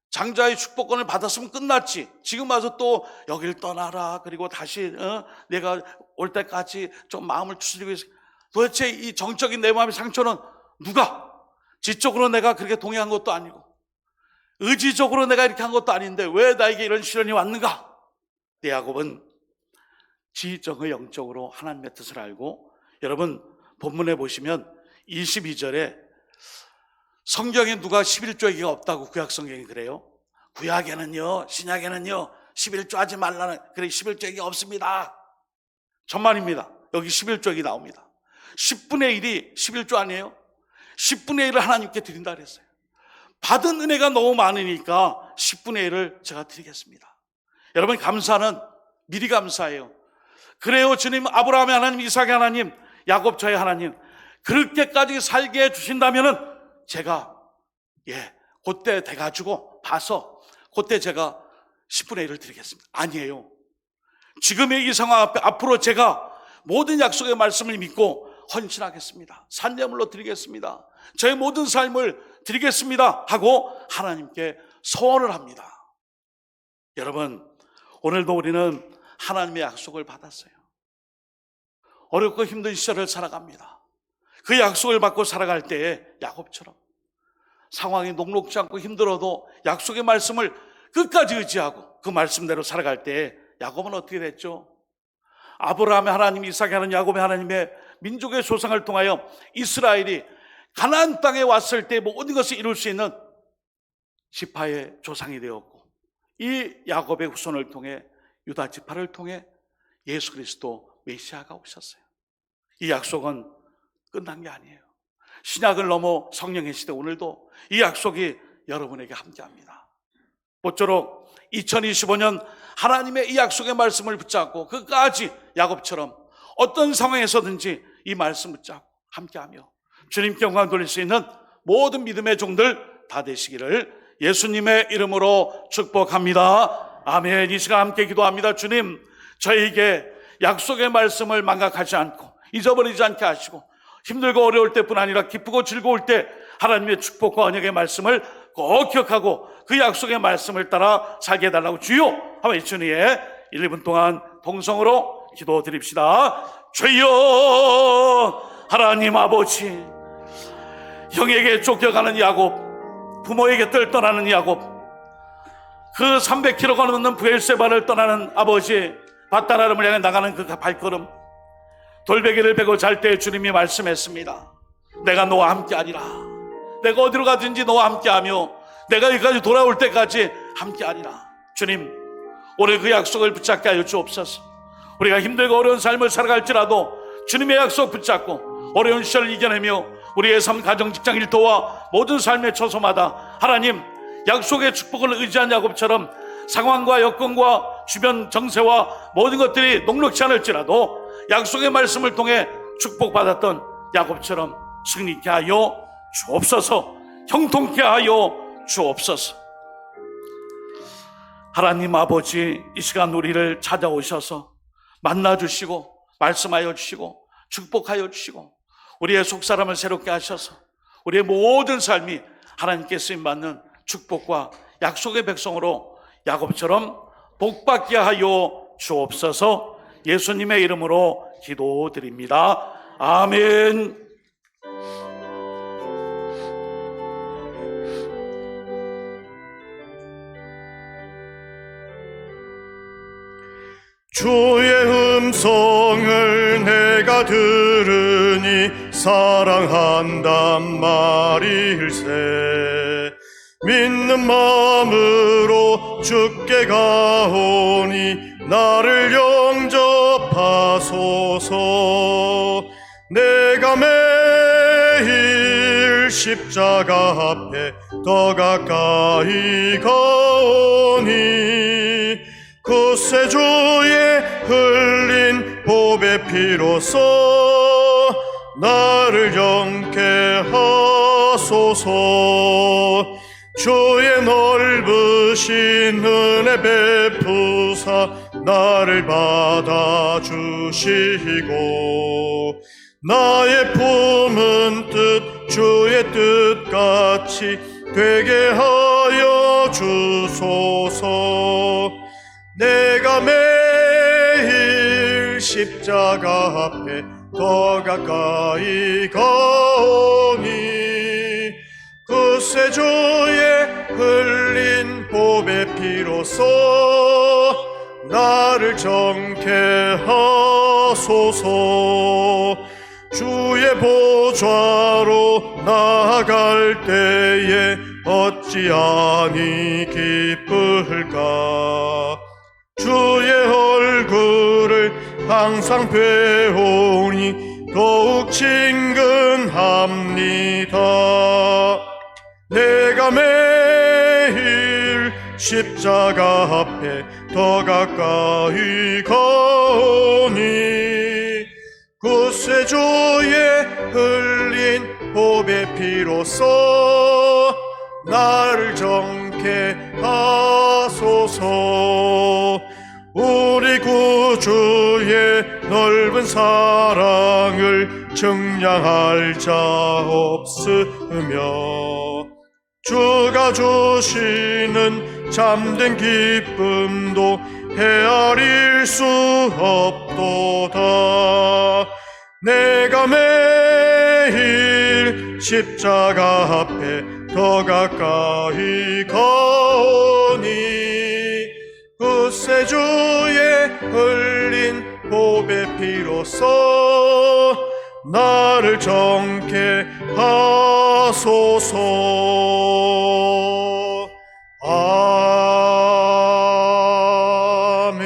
장자의 축복권을 받았으면 끝났지. 지금 와서 또 여길 떠나라. 그리고 다시 내가 올 때까지 좀 마음을 추스리고 있어. 도대체 이 정적인 내 마음의 상처는 누가? 지적으로 내가 그렇게 동의한 것도 아니고 의지적으로 내가 이렇게 한 것도 아닌데 왜 나에게 이런 시련이 왔는가? 야곱은 지정의 영적으로 하나님의 뜻을 알고, 여러분 본문에 보시면 22절에 성경에 누가 11조 얘기가 없다고 구약 성경이 그래요. 구약에는요, 신약에는요 11조 하지 말라는, 그래 11조 얘기가 없습니다. 천만입니다. 여기 11조 얘기 나옵니다. 10분의 1이 11조 아니에요? 10분의 1을 하나님께 드린다 그랬어요. 받은 은혜가 너무 많으니까 10분의 1을 제가 드리겠습니다. 여러분, 감사는 미리 감사해요. 그래요, 주님, 아브라함의 하나님, 이삭의 하나님, 야곱 저의 하나님, 그렇게까지 살게 해주신다면은 제가 그때 돼가지고 봐서 그때 제가 10분의 1을 드리겠습니다. 아니에요. 지금의 이 상황 앞에 앞으로 제가 모든 약속의 말씀을 믿고 헌신하겠습니다. 산재물로 드리겠습니다. 저의 모든 삶을 드리겠습니다 하고 하나님께 소원을 합니다. 여러분, 오늘도 우리는 하나님의 약속을 받았어요. 어렵고 힘든 시절을 살아갑니다. 그 약속을 받고 살아갈 때에 야곱처럼 상황이 녹록지 않고 힘들어도 약속의 말씀을 끝까지 의지하고 그 말씀대로 살아갈 때에 야곱은 어떻게 됐죠? 아브라함의 하나님, 이삭의 하나님, 야곱의 하나님의 민족의 조상을 통하여 이스라엘이 가나안 땅에 왔을 때 모든 것을 이룰 수 있는 지파의 조상이 되었고, 이 야곱의 후손을 통해, 유다 지파를 통해 예수 그리스도 메시아가 오셨어요. 이 약속은 끝난 게 아니에요. 신약을 넘어 성령의 시대 오늘도 이 약속이 여러분에게 함께합니다. 모쪼록 2025년 하나님의 이 약속의 말씀을 붙잡고 끝까지 야곱처럼 어떤 상황에서든지 이 말씀 붙잡고 함께하며 주님께 영광 돌릴 수 있는 모든 믿음의 종들 다 되시기를 예수님의 이름으로 축복합니다. 아멘. 이 시간 함께 기도합니다. 주님, 저에게 약속의 말씀을 망각하지 않고 잊어버리지 않게 하시고, 힘들고 어려울 때뿐 아니라 기쁘고 즐거울 때 하나님의 축복과 언약의 말씀을 꼭 기억하고 그 약속의 말씀을 따라 살게 해달라고 주여 한번 외치니에 1분 동안 동성으로 기도드립시다. 주여, 하나님 아버지, 형에게 쫓겨가는 야곱, 부모에게 떠나는 야곱, 그 300km가 넘는 브엘세바를 떠나는 아버지, 바다나름을 향해 나가는 그 발걸음, 돌베개를 베고 잘 때 주님이 말씀했습니다. 내가 너와 함께하리라. 내가 어디로 가든지 너와 함께하며 내가 여기까지 돌아올 때까지 함께하리라. 주님, 오늘 그 약속을 붙잡게 하여 주옵소서. 우리가 힘들고 어려운 삶을 살아갈지라도 주님의 약속 붙잡고 어려운 시절을 이겨내며 우리의 삶, 가정, 직장, 일터와 모든 삶의 처소마다 하나님 약속의 축복을 의지한 야곱처럼 상황과 여건과 주변 정세와 모든 것들이 녹록지 않을지라도 약속의 말씀을 통해 축복받았던 야곱처럼 승리케 하여 주옵소서. 형통케 하여 주옵소서. 하나님 아버지, 이 시간 우리를 찾아오셔서 만나주시고 말씀하여 주시고 축복하여 주시고 우리의 속사람을 새롭게 하셔서 우리의 모든 삶이 하나님께 쓰임받는 축복과 약속의 백성으로 야곱처럼 복받게 하여 주옵소서. 예수님의 이름으로 기도드립니다. 아멘. 주의 음성을 내가 들으니 사랑한단 말일세. 믿는 마음으로 주께 가오니 나를 영접하소서. 내가 매일 십자가 앞에 더 가까이 가오니 그새 주의 흘린 보배 피로써 나를 영케 하소서. 주의 넓으신 은혜 베푸사 나를 받아주시고 나의 품은 뜻 주의 뜻같이 되게 하여 주소서. 내가 매일 십자가 앞에 더 가까이 가오니 그새 주의 흘린 보배 피로써 나를 정케 하소서. 주의 보좌로 나아갈 때에 어찌하니 기쁠까. 주의 얼굴을 항상 배우니 더욱 친근합니다. 내가 매일 십자가 앞에 더 가까이 가오니 그새 주의 흘린 보배 피로써 나를 정케 하소서. 우리 구주의 넓은 사랑을 증량할 자 없으며 주가 주시는 참된 기쁨도 헤아릴 수 없도다. 내가 매일 십자가 앞에 더 가까이 가오니 그새 주의 흘린 보배 피로써 나를 정케 하소서. 아멘.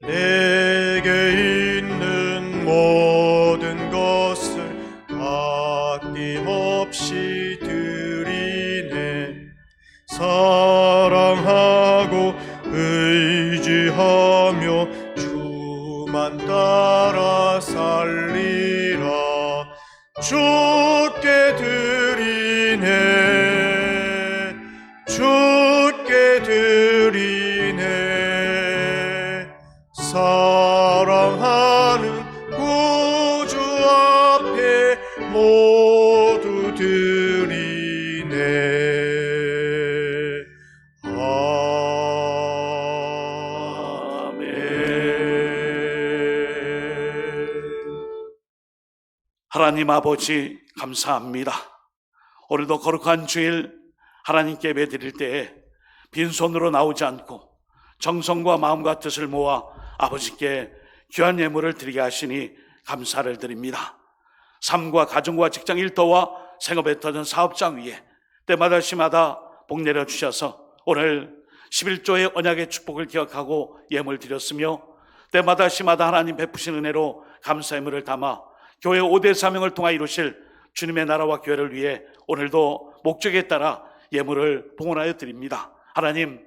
내게 있는 모든 것을 아낌없이 드리네. 사랑하고 의지하며 주만 따라 살리라. 주께 드리네. 주께 드리네. 사랑하는 구주 앞에 모두 드리네. 아멘. 하나님 아버지 감사합니다. 오늘도 거룩한 주일 하나님께 예배드릴 때에 빈손으로 나오지 않고 정성과 마음과 뜻을 모아 아버지께 귀한 예물을 드리게 하시니 감사를 드립니다. 삶과 가정과 직장 일터와 생업에 터진 사업장 위에 때마다 시마다 복 내려주셔서 오늘 11조의 언약의 축복을 기억하고 예물 드렸으며 때마다 시마다 하나님 베푸신 은혜로 감사 예물을 담아 교회 5대 사명을 통하 이루실 주님의 나라와 교회를 위해 오늘도 목적에 따라 예물을 봉헌하여 드립니다. 하나님,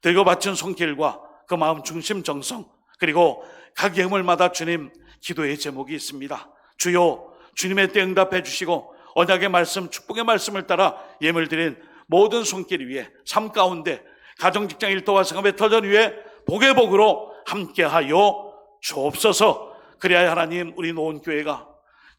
들고 바친 손길과 그 마음 중심 정성, 그리고 각 예물마다 주님 기도의 제목이 있습니다. 주여, 주님의 때 응답해 주시고 언약의 말씀, 축복의 말씀을 따라 예물 드린 모든 손길 위에 삶 가운데 가정, 직장, 일터와 생업의 터전 위에 복의 복으로 함께하여 주옵소서. 그래야 하나님, 우리 노원교회가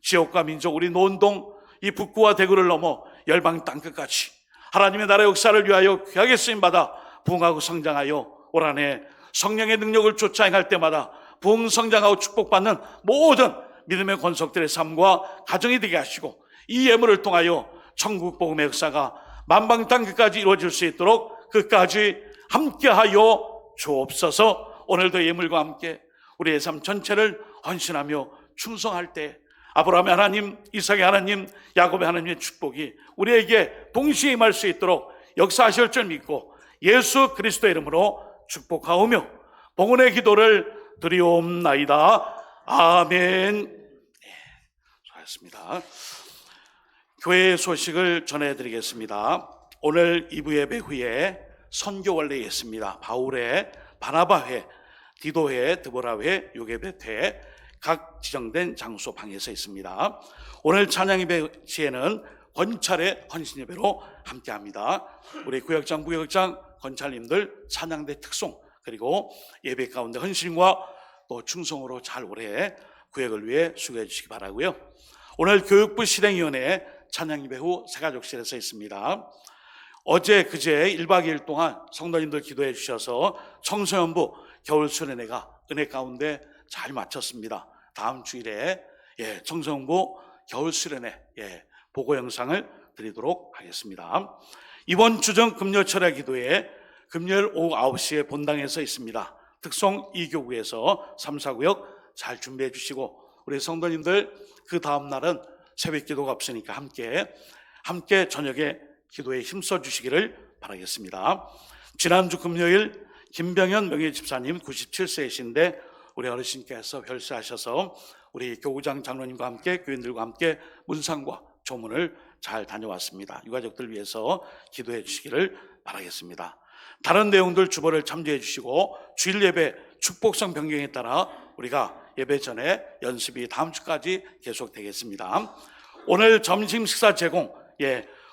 지역과 민족, 우리 노원동 이 북구와 대구를 넘어 열방 땅끝까지 하나님의 나라 역사를 위하여 귀하게 쓰임받아 부흥하고 성장하여 올 한해 성령의 능력을 쫓아 행할 때마다 부흥 성장하고 축복받는 모든 믿음의 권속들의 삶과 가정이 되게 하시고, 이 예물을 통하여 천국 복음의 역사가 만방 땅끝까지 이루어질 수 있도록 끝까지 함께하여 주옵소서. 오늘도 예물과 함께 우리의 삶 전체를 헌신하며 충성할 때 아브라함의 하나님, 이삭의 하나님, 야곱의 하나님의 축복이 우리에게 동시에 임할 수 있도록 역사하실 줄 믿고 예수 그리스도의 이름으로 축복하오며 봉헌의 기도를 드리옵나이다. 아멘. 수고하셨습니다. 교회의 소식을 전해드리겠습니다. 오늘 2부 예배 후에 선교 원례에 있습니다. 바울회, 바나바회, 디도회, 드보라회, 요게벳회 각 지정된 장소 방에서 있습니다. 오늘 찬양 예배 시에는 권찰의 헌신 예배로 함께합니다. 우리 구역장, 부역장, 권찰님들 찬양대 특송, 그리고 예배 가운데 헌신과 또 충성으로 잘 올해 구역을 위해 수고해 주시기 바라고요. 오늘 교육부 실행위원회 찬양 예배 후 새가족실에서 있습니다. 어제 그제 1박 2일 동안 성도님들 기도해 주셔서 청소년부 겨울 수련회가 은혜 가운데 잘 마쳤습니다. 다음 주일에 청소년부 겨울 수련회 보고 영상을 드리도록 하겠습니다. 이번 주정 금요 철야 기도회 금요일 오후 9시에 본당에서 있습니다. 특송 2교구에서 3, 4구역 잘 준비해 주시고, 우리 성도님들 그 다음 날은 새벽 기도가 없으니까 함께 저녁에 기도에 힘써 주시기를 바라겠습니다. 지난주 금요일 김병현 명예집사님 97세이신데 우리 어르신께서 별세하셔서 우리 교구장 장로님과 함께 교인들과 함께 문상과 조문을 잘 다녀왔습니다. 유가족들 위해서 기도해 주시기를 바라겠습니다. 다른 내용들 주보를 참조해 주시고 주일 예배 축복성 변경에 따라 우리가 예배 전에 연습이 다음 주까지 계속되겠습니다. 오늘 점심 식사 제공,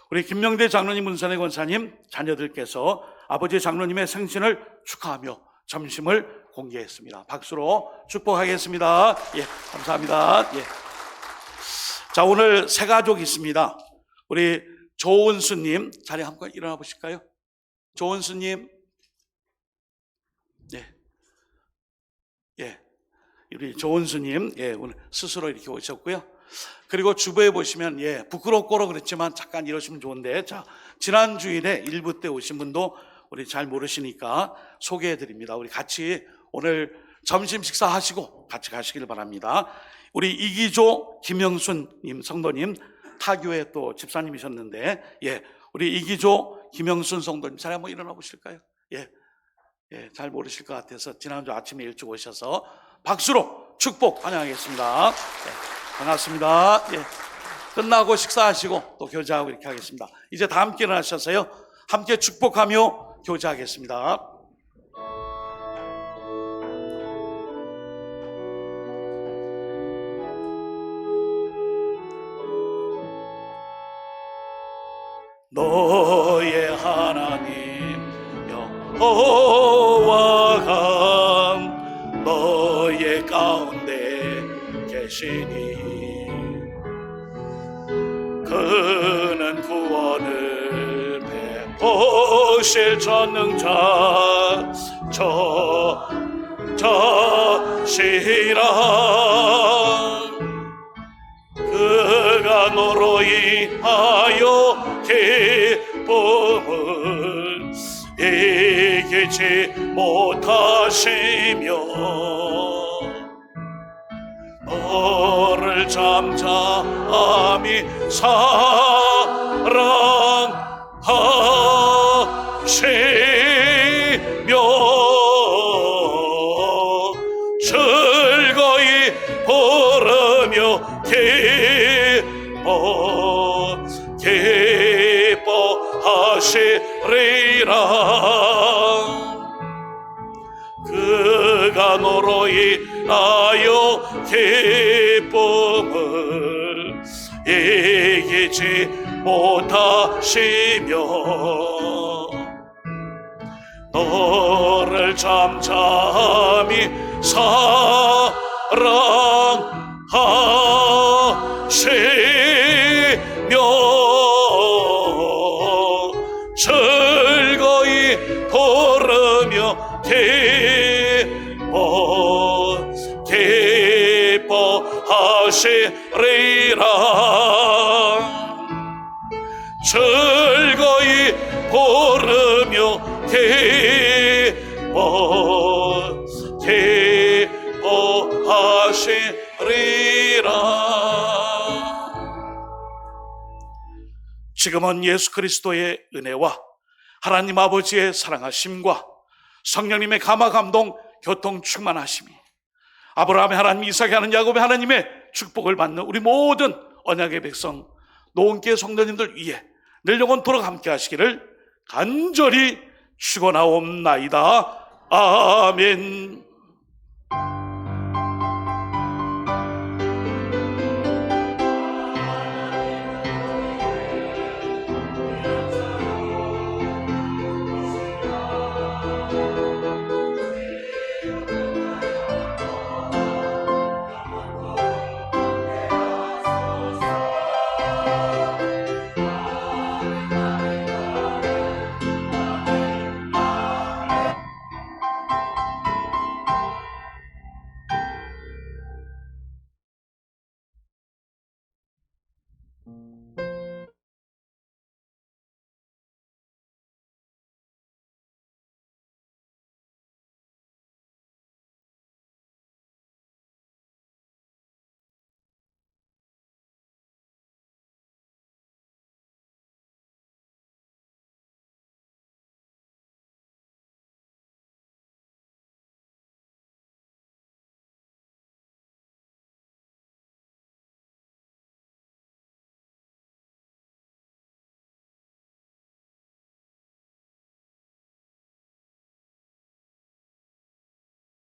우리 김명대 장로님, 문선의 권사님 자녀들께서 아버지 장로님의 생신을 축하하며 점심을 공개했습니다. 박수로 축복하겠습니다. 감사합니다. 자, 오늘 새 가족 있습니다. 우리 조은수님 자리 한번 일어나 보실까요? 조은수님, 우리 조은수님, 오늘 스스로 이렇게 오셨고요. 그리고 주부에 보시면 부끄럽고로 그랬지만 잠깐 이러시면 좋은데, 자, 지난 주일에 1부 때 오신 분도 우리 잘 모르시니까 소개해 드립니다. 우리 같이 오늘 점심 식사하시고 같이 가시길 바랍니다. 우리 이기조 김영순님 성도님, 타교회 또 집사님이셨는데, 우리 이기조 김영순 성도님 자리 한번 일어나 보실까요? 잘 모르실 것 같아서 지난주 아침에 일찍 오셔서 박수로 축복 환영하겠습니다. 반갑습니다. 끝나고 식사하시고 또 교제하고 이렇게 하겠습니다. 이제 다 함께 일어나셔서요, 함께 축복하며 교제하겠습니다. 너의 하나님 여호와가 너의 가운데 계시니 그는 구원을 베푸실 전능자 저시라. 그가 너로 인하여 기쁨을 이기지 못하시며 너를 잠잠히 사랑하시며 즐거이 부르며 기뻐하시리라. 그가 너로 인하여 기쁨을 이기 버리지 못하시며 너를 잠잠히 사랑하시며 즐거이 부르며 기뻐하시리라. 즐거이 부르며 기뻐하시리라. 지금은 예수 그리스도의 은혜와 하나님 아버지의 사랑하심과 성령님의 감화 감동 교통 충만하심이 아브라함의 하나님, 이삭의 하나님, 야곱의 하나님의 축복을 받는 우리 모든 언약의 백성 노원교회 성도님들 위해 늘 영원토록 함께 하시기를 간절히 축원하옵나이다. 아멘.